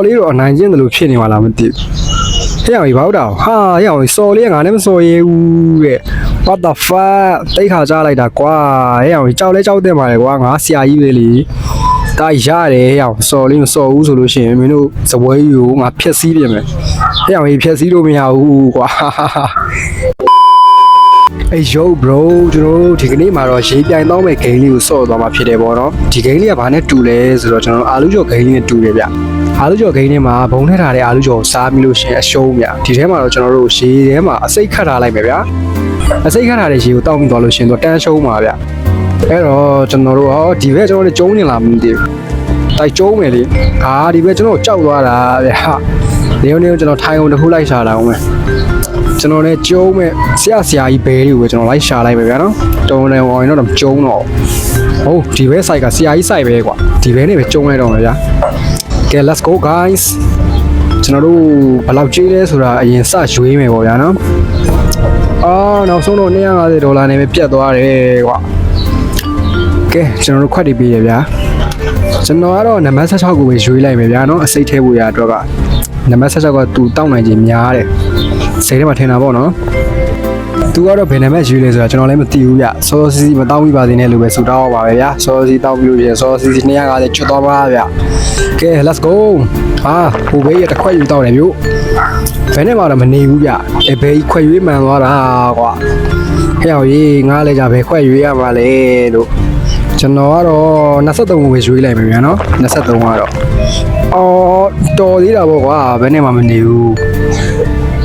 လေးတော့အနိုင်ကျင့်တယ်လို့ဖြစ်နေမှာလားမသိဘူးဟဲ့အောင်ဘောက်တော့ဟာဟဲ့အောင်စော်လေးကငါလည်းမစော်ရဘူးတဲ့ what the fuck တိတ်ခါကြားလိုက်တာကွာဟဲ့အောင်ကြောက်လဲကြောက်တဲ့မှာလေကွာငါဆရာကြီးပဲလေတာရတယ်ဟဲ့အောင်စော်လေးမစော်ဘူးဆိုလို့ရှိရင်မင်းတို့စပွဲကြီးကိုငါဖျက်ဆီးပြင်မယ်ဟဲ့အောင်ဖျက်ဆီးလို့မရဘူးကွာအေး yo bro ကျွန်တော်တို့ဒီကနေ့မှာတော့ရေးပြိုင်တော့မဲ့ဂိမ်းလေးကိုစော့သွားမှာဖြစ်တယ်ပေါ့နော်ဒီဂိမ်းလေးကဘာနဲ့တူလဲဆိုတော့ကျွန်တော်အာလူကျော်ဂိမ်းလေးနဲ့တူတယ်ဗျအာလူကျော်ဂိမ်းထဲမှာဘုံထည့်ထားတဲ့အာလူကျော်ကိုစားပြီးလို့ရှိရင်အရှုံးဗျဒီထဲမှာတော့ကျွန်တော်တို့ရေးထဲမှာအစိတ်ခတ်ထားလိုက်မယ်ဗျအစိတ်ခတ်ထားတဲ့ရေးကိုတောက်ပြီးသွားလို့ရှိရင်တော့တန်းရှုံးမှာဗျအဲ့တော့ကျွန်တော်တို့ဒီဘက်ကျွန်တော်တို့ကျုံးနေလားမသိဘူးတိုက်ကျုံးမယ်လေဒီဘက်ကျွန်တော်ကြောက်သွားတာဗျနေကျွန်တော်ထိုင်အောင်တစ်ခုလိုက်ရှာလာအောင်မယ်ကျွန်တော်လည်းကျုံးမဲ့ဆရာကြီးဘဲတွေကိုပဲကျွန်တော်လိုက်ရှာလိုက်ပဲဗျာနော်တုံးနေဝင်တော့ကျုံးတော့ဟုတ်ဒီဘဲ site ကဆရာကြီး site ပဲကွာဒီဘဲနဲ့ပဲကျုံးလိုက်တော့မယ်ဗျာကဲ let's go guys ကျွန်တော်တို့ဘယ်လောက်ကြေးလဲဆိုတာအရင်စရွေးမယ်ပေါ့ဗျာနော်နောက်ဆုံးတော့$250နဲ့ပဲပြတ်သွားတယ်ကွာကဲကျွန်တော်တို့ခွက်တွေပေးရဗျာကျွန်တော်ကတော့နံပါတ်16ကိုပဲရွေးလိုက်မယ်ဗျာနော်အစိတ်ထဲဖို့ရအတွက်ကနံပါတ်16ကသူတောက်နိုင်ခြင်းများတယ်စိတ်ထဲမှာထင်တာပေါ့နော်သူကတော့ဘယ်နံပါတ်ရွေးလဲဆိုတာကျွန်တော်လည်းမသိဘူးဗျစောစောစီးမတောင်းမိပါသေးနဲ့လို့ပဲဆူတောင်းပါပဲဗျာစောစောစီးတောင်းပြီးလို့ရှိရင်စောစောစီး250ကျွတ်သွားပါဗျာကဲ let's go ဟိုဘေးရတစ်ခွက်ယူတောက်တယ်မျိုးဘယ်နဲ့မှတော့မနေဘူးဗျဘေးခွက်ရွေးမှန်သွားတာကွာဟဲ့အောင်ကြီးငါလည်းကြဘယ်ခွက်ရွေးရမှာလဲလို့ကျွန်တော်ကတော့23ကိုပဲရွေးလိုက်မယ်ဗျာနော်23ကတော့တော်သေးတာပေါ့ကွာဘယ်နဲ့မှမနေဘူး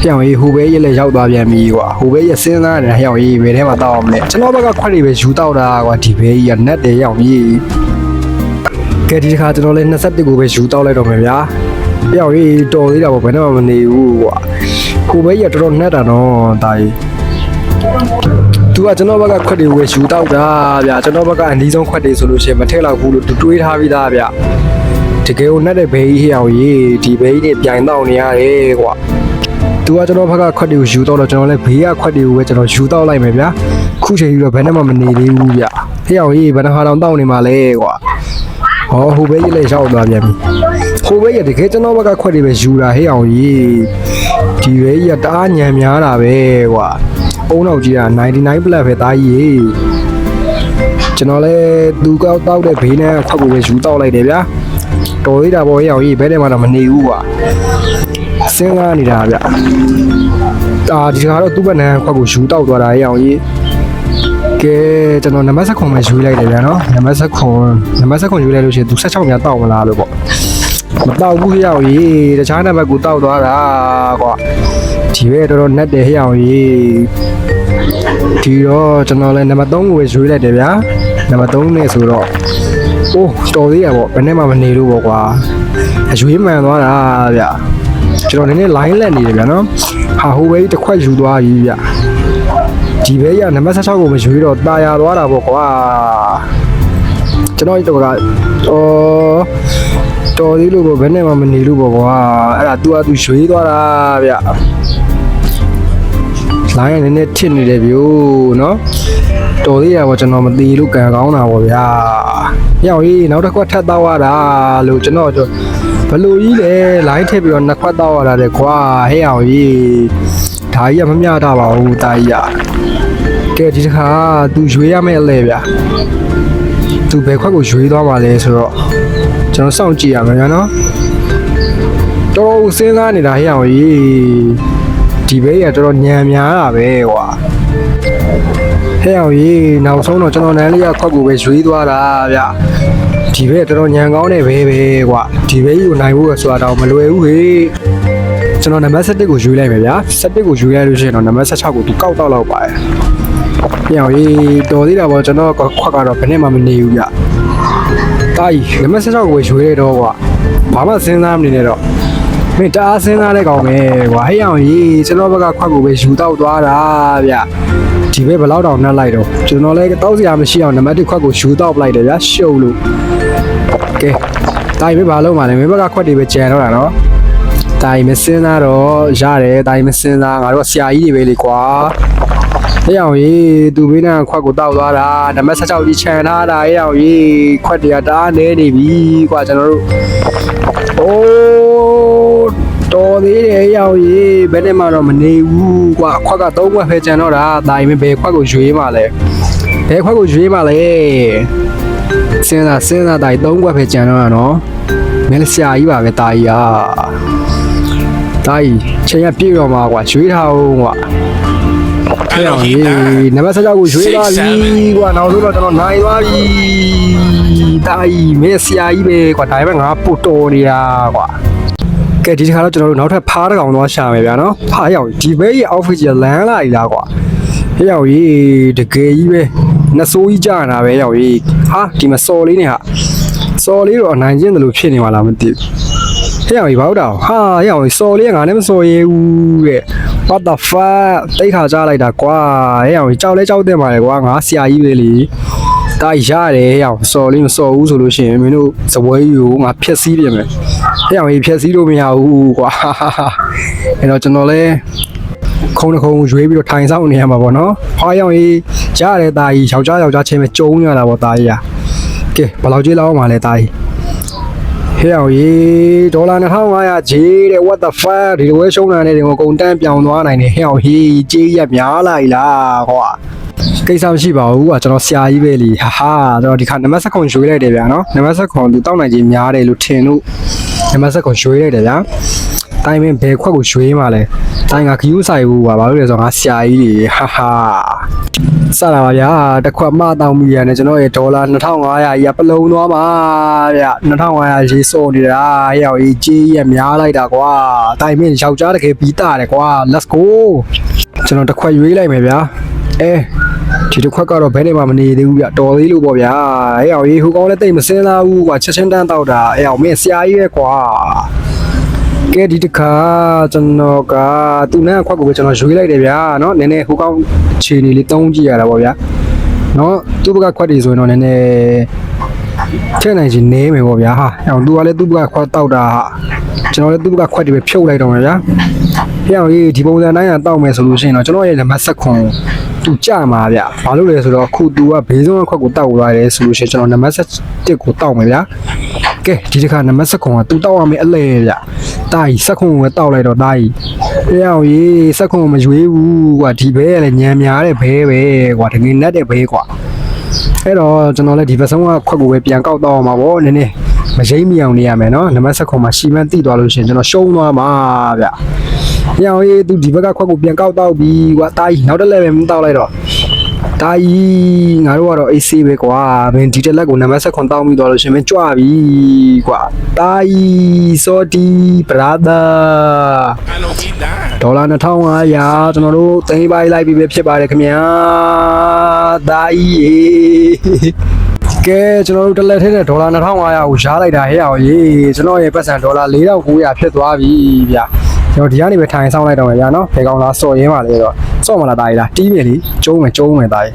ဟဲ့အောင်ကြီးဟိုဘေးရလည်းရောက်သွားပြန်ပြီကွာဟိုဘေးရစဉ်းစားနေတာဟဲ့အောင်ကြီးဘယ်ထဲမှာတောက်အောင်လဲကျွန်တော်ဘက်ကခွက်တွေပဲယူတောက်တာကွာဒီဘေးကြီးကနက်တယ်ဟဲ့အောင်ကြီးကဲဒီတစ်ခါကျွန်တော်လည်း21ကိုပဲယူတောက်လိုက်တော့မယ်ဗျာဟဲ့အောင်ကြီးတော်သေးတာပေါ့ဘယ်နဲ့မှမနေဘူးကွာဟိုဘေးရတော်တော်နက်တာနော်တာကြီးသူကကျွန်တော်ဘက်ကခွက်တွေဝယ်ယူတောက်တာဗျာကျွန်တော်ဘက်ကအနည်းဆုံးခွက်တွေဆိုလို့ရှိရင်မထည့်တော့ဘူးလို့တွေးထားပြီးသားဗျာတကယ်ကိုနဲ့တဲ့ဘေးကြီးဟဲ့အောင်ကြီးဒီဘေးကြီးတွေပြိုင်တော့နေရတယ်ကွာသူကကျွန်တော်ဘက်ကခွက်တွေကိုယူတော့ကျွန်တော်လည်းဘေးကခွက်တွေကိုပဲကျွန်တော်ယူတော့လိုက်မယ်ဗျာခုချိန်ကြီးတော့ဘယ်နဲ့မှမနေသေးဘူးဗျာဟဲ့အောင်ကြီးဘယ်နှခါတောင်တောက်နေမှာလဲကွာဟိုဘေးကြီးလည်းရောက်သွားပြန်ပြီဟိုဘေးကြီးတကယ်ကျွန်တော်ဘက်ကခွက်တွေပဲယူတာဟဲ့အောင်ကြီးဒီဘေးကြီးကတအားညံများတာပဲကွာအုံနောက်ကြီးက99 plus ပဲသားကြီးကျွန်တော်လည်းသူကောက်တောက်တဲ့ဘေးနဲ့ခွက်ကိုပဲယူတောက်လိုက်တယ်ဗျာတော်သေးတာပေါ့ဟဲ့အောင်ကြီးဘယ်ထဲမှာတော့မနေဘူးကွာစဉ်းစားနေတာဗျဒီကတော့သူ့ဘက်နန်းခွက်ကိုယူတောက်သွားတာဟဲ့အောင်ကြီးကဲကျွန်တော်နံပါတ်16မှာယူလိုက်တယ်ဗျာနော်နံပါတ်16ယူလိုက်လို့ရှိရင်သူ16များတောက်မလားလို့ပေါ့မတောက်ဘူးဟဲ့အောင်ကြီးတခြားနံပါတ်ကိုတောက်သွားတာကွာဒီပဲတော်တော်နက်တယ်ဟဲ့အောင်ကြီးဒီတော့ကျွန်တော်လည်းနံပါတ်3ကိုပဲယူလိုက်တယ်ဗျာနံပါတ်3နဲ့ဆိုတော့တော်သေးရပေါ့ဘယ်နဲ့မှမနေလို့ပေါ့ကွာအရွေးမှန်သွားတာဗျကျွန်တော်နည်းနည်း line လက်နေတယ်ဗျာနော်ဟိုဘေးတစ်ခွက်ယူသွားပြီဗျဒီဘေးကနံပါတ်16ကိုမယူတော့တာယာသွားတာပေါ့ကွာကျွန်တော်တို့ကတော်သေးလို့ပေါ့ဘယ်နဲ့မှမနေလို့ပေါ့ကွာအဲ့ဒါသူကသူရွေးသွားတာဗျလိုင်းကနည်းနည်းထစ်နေတယ်ဗျို့နော်တော်သေးရပေါ့ကျွန်တော်မသေးလို့ကန်ကောင်းတာပေါ့ဗျာရောက်ကြီးနောက်တစ်ခွက်ထပ်တောက်ရတာလို့ကျွန်တော်ဘလို့ကြီးလဲလိုင်းထည့်ပြီးတော့နှစ်ခွက်တောက်ရတာတဲ့ကွာဟဲ့အောင်ကြီးဒါကြီးကမမျှတာပါဘူးတာကြီးကဲဒီတစ်ခါသူရွေးရမယ့်အလဲဗျာသူဘယ်ခွက်ကိုရွေးသွားမှာလဲဆိုတော့ကျွန်တော်စောင့်ကြည့်ရမယ်နော်တော်တော်စဉ်းစားနေတာဟဲ့အောင်ကြီးဒီဘေးကတော်တော်ညံများတာပဲကွာဟဲ့အောင်ကြီးနောက်ဆုံးတော့ကျွန်တော်နန်းလေးကခွက်ကိုပဲရွေးသွားတာဗျဒီဘေးကတော်တော်ညံကောင်းနေပဲကွာဒီဘေးကြီးကိုနိုင်ဖို့ဆိုတာတော့မလွယ်ဘူးဟေ့ကျွန်တော်နံပါတ်7ကိုရွေးလိုက်မယ်ဗျာ7ကိုရွေးလိုက်လို့ရှိရင်တော့နံပါတ်16ကိုသူကောက်တော့လောက်ပါတယ်ဟဲ့အောင်ကြီးတော်သေးတာပေါ့ကျွန်တော်ခွက်ကတော့ဘယ်နဲ့မှမနေဘူးဗျတာကြီးနံပါတ်16ကိုပဲရွေးလိုက်တော့ကွာဘာမှစဉ်းစားမနေနဲ့တော့မင်းတအားစဉ်းစားတဲ့ကောင်ပဲကွာဟဲ့အောင်ကြီးကျွန်တော်ဘက်ကခွက်ကိုပဲယူတော့သွားတာဗျဒီဘက်ဘလောက်တောင်နှက်လိုက်တော့ကျွန်တော်လည်းတောက်စရာမရှိအောင်နံပါတ်1ခွက်ကိုယူတော့ပလိုက်တယ်ဗျာရှုပ်လို့ကဲတာကြီးပဲဘာလို့မှလဲမင်းဘက်ကခွက်တွေပဲကြံတော့တာနော်တာကြီးမစဉ်းစားတော့ရတယ်တာကြီးမစဉ်းစားငါတို့ဆရာကြီးတွေပဲလေကွာဟဲ့အောင်ကြီးသူဘေးနာခွက်ကိုတောက်သွားတာနံပါတ်16ကြီးခြံထားတာဟဲ့အောင်ကြီးခွက်တွေကတအားနေနေပြီကွာကျွန်တော်တို့ သေးတယ်ရောက်ရေးဘယ်နဲ့မှတော့မနေဘူးကွာခွက်က3ခွက်ဖဲကြံတော့တာတာရင်ဘယ်ခွက်ကိုရွေးမှလဲဘယ်ခွက်ကိုရွေးမှလဲစဉ်းစားတာ3ခွက်ဖဲကြံတော့တာနော်မင်းဆရာကြီးပါပဲတာကြီးอ่ะတာကြီးချိန်ရပြည့်တော့မှာကွာရွေးထားအောင်ကွာအဲ့တော့ဒီနံပါတ်16ကိုရွေးသွားပြီကွာနောက်ဆုံးတော့ကျွန်တော်နိုင်သွားပြီတာကြီးမင်းဆရာကြီးပဲကွာဒါပေမဲ့ငါပို့တော်နေတာကွာကဲဒီတစ်ခါတော့ကျွန်တော်တို့နောက်ထပ်ဖားတစ်ကောင်သွားရှာမယ်ဗျာနော်ဖားရောက်ဒီဘဲရဲ့ outfit ကြီးလမ်းလာပြီလားကွာဟဲ့ရောက်ကြီးတကယ်ကြီးပဲနှစိုးကြီးကြာနေတာပဲရောက်ကြီးဟာဒီမှာစော်လေးနဲ့ဟာစော်လေးတော့အနိုင်ကျင့်တယ်လို့ဖြစ်နေမှာလားမသိဘူးဟဲ့ရောက်ကြီးဘာလို့တော့ဟာရောက်ကြီးစော်လေးကငါနဲ့မစော်ရဲဘူးတဲ့ what the fuck တိတ်ခါကြားလိုက်တာကွာဟဲ့ရောက်ကြီးကြောက်လဲကြောက်တဲ့ပါလေကွာငါဆရာကြီးပဲလေတာရတယ်ရောက်စော်လေးမစော်ဘူးဆိုလို့ရှိရင်မင်းတို့စပွဲကြီးကိုငါဖျက်ဆီးပြင်မယ်ဟဲ့အောင်ကြီးဖျက်ဆီးလို့မရဘူးကွာအဲ့တော့ကျွန်တော်လဲခုံတစ်ခုံရွေးပြီးတော့ထိုင်ဆောင်နေရမှာပေါ့နော်ဖွားရောက်ကြီးရတယ်တာကြီးယောက်ျားချင်းပဲကျုံရတာပေါ့တာကြီးอ่ะကဲဘယ်လောက်ကြေးလောက်အောင်ပါလဲတာကြီးဟဲ့အောင်ကြီးဒေါ်လာ2500ကြေးတဲ့ what the fuck ဒီလိုဝဲရှုံးတာနဲ့ဒီကိုကုန်တန်းပြောင်းသွားနိုင်တယ်ဟဲ့အောင်ကြီးကြေးရများလိုက်လားကွာကိစ္စမရှိပါဘူးကွာကျွန်တော်ဆရာကြီးပဲလीဟာဟာကျွန်တော်ဒီခါနံပါတ်7ရွေးလိုက်တယ်ဗျာနော်နံပါတ်7သူတောက်နိုင်ခြင်းများတယ်လို့ထင်လို့နံပါတ်7ရွေးလိုက်တယ်ဗျာတိုင်းမင်းဘယ်ခွက်ကိုရွေးမှလဲတိုင်းကခယူးဆိုင်ဘူးကွာဘာလို့လဲဆိုတော့ငါဆရာကြီးတွေဟာဟာစတာပါဗျာတစ်ခွက်မတောင်းမိရတယ်ကျွန်တော်ရဲ့ဒေါ်လာ2500ကြီးကပလုံသွားပါဗျာ2500ရေးစောနေတာရောက်ရေးကြေးရများလိုက်တာကွာတိုင်းမင်းယောက်ျားတကယ်ပြီးတာတယ်ကွာ let's go ကျွန်တော်တစ်ခွက်ရွေးလိုက်မယ်ဗျာဒီတစ်ခွက်ကတော့ဘယ်နဲ့မှမနေသေးဘူးဗျတော်သေးလို့ပေါ့ဗျာအဲ့အောင်ရေးဟိုကောင်းလည်းတိတ်မစင်းလာဘူးကွာချက်ချင်းတန်းတောက်တာအဲ့အောင်မင်းဆရာကြီးပဲကွာကဲဒီတစ်ခါကျွန်တော်ကသူ့နဲ့ခွက်ကိုပဲကျွန်တော်ရွေးလိုက်တယ်ဗျာနော်နည်းနည်းဟိုကောင်းအခြေအနေလေးတုံးကြည့်ရတာပေါ့ဗျာနော်သူ့ဘက်ကခွက်တွေဆိုရင်တော့နည်းနည်းထည့်နိုင်ချင်နေမယ်ပေါ့ဗျာဟာအဲ့အောင်သူကလည်းသူ့ဘက်ကခွက်တောက်တာကျွန်တော်လည်းသူ့ဘက်ကခွက်တွေပဲဖြုတ်လိုက်တော့မယ်ဗျာဟဲ့အောင်ရေးဒီပုံစံတိုင်းကတောက်မယ်ဆိုလို့ရှိရင်တော့ကျွန်တော်ရဲ့နံပါတ်7သူကြမှာဗျဘာလို့လဲဆိုတော့ခုသူကဘေးစုံခွက်ကိုတောက်သွားတယ်ဆိုလို့ရှိရင်ကျွန်တော်နံပါတ်7ကိုတောက်မယ်ဗျာကဲဒီတစ်ခါနံပါတ်7ကသူတောက်ရမယ်အလဲဗျတာကြီး7ကိုပဲတောက်လိုက်တော့တာကြီးဟဲ့အောင်ရေး7ကိုမရွေးဘူးကွာဒီဘဲကလည်းညံများတဲ့ဘဲပဲကွာတကယ်နက်တဲ့ဘဲကွာအဲ့တော့ကျွန်တော်လည်းဒီဘက်ဆုံးကခွက်ကိုပဲပြန်ကောက်တော့မှာပေါ့နည်းနည်းမရိမ့်မိအောင်နေရမယ်နော်နံပါတ်7မှာရှီမန်းတိသွားလို့ရှိရင်ကျွန်တော်ရှုံးသွားမှာဗျညောင်ရေးသူဒီဘက်ကခွက်ကိုပြန်ကောက်တော့ပြီကွာတာကြီးနောက်တစ်လက်ပဲမတောက်လိုက်တော့တာကြီးငါတို့ကတော့ AC ပဲကွာမင်းဒီတစ်လက်ကိုနံပါတ်7တောက်ပြီးသွားလို့ရှင်မင်းကြွပြီကွာတာကြီးစောတီဘရာသာဒေါ်လာ2500ကျွန်တော်တို့သိမ်းပိုက်လိုက်ပြီပဲဖြစ်ပါတယ်ခင်ဗျာတာကြီးကဲကျွန်တော်တို့တစ်လက်ထဲနဲ့ဒေါ်လာ2500ကိုရှားလိုက်တာဟဲ့အောင်ရေးကျွန်တော်ရဲ့ပတ်စံဒေါ်လာ4900ဖြစ်သွားပြီဗျကျွန်တော်ဒီကနေပဲထိုင်ဆောင်လိုက်တော့မယ်ဗျာနော်ဖေကောင်လားစော်ရင်းပါလေတော့စော့မလားတာကြီးလားတီးမယ်လေကျုံးမယ်တာကြီး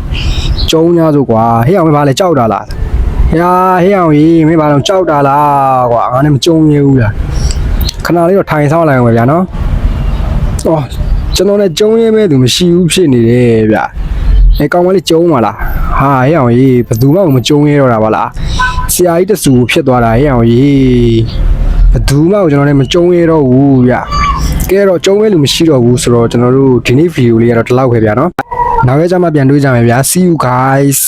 ကျုံး냐ဆိုကွာဟဲ့အောင်မင်းဘာလဲကြောက်တာလားဟာဟဲ့အောင်ကြီးမင်းဘာလို့ကြောက်တာလားကွာငါနဲ့မကျုံးရဘူးလားခဏလေးတော့ထိုင်ဆောင်လိုက်အောင်ဗျာနော်အော်ကျွန်တော်လည်းကျုံးရမဲသူမရှိဘူးဖြစ်နေတယ်ဗျကောင်မလေးကျုံးပါလားဟာဟဲ့အောင်ကြီးဘယ်သူမှမကျုံးရတော့တာပါလားဆရာကြီးတဆူဖြစ်သွားတာဟဲ့အောင်ကြီးဘယ်သူမှကျွန်တော်လည်းမကျုံးရတော့ဘူးဗျကဲတော့ကျုံးမဲလူမရှိတော့ဘူးဆိုတော့ကျွန်တော်တို့ဒီနေ့ဗီဒီယိုလေးကတော့ဒီလောက်ပဲဗျာနော်နောက်ရက်ကျမှပြန်တွေ့ကြမယ်ဗျာ see you guys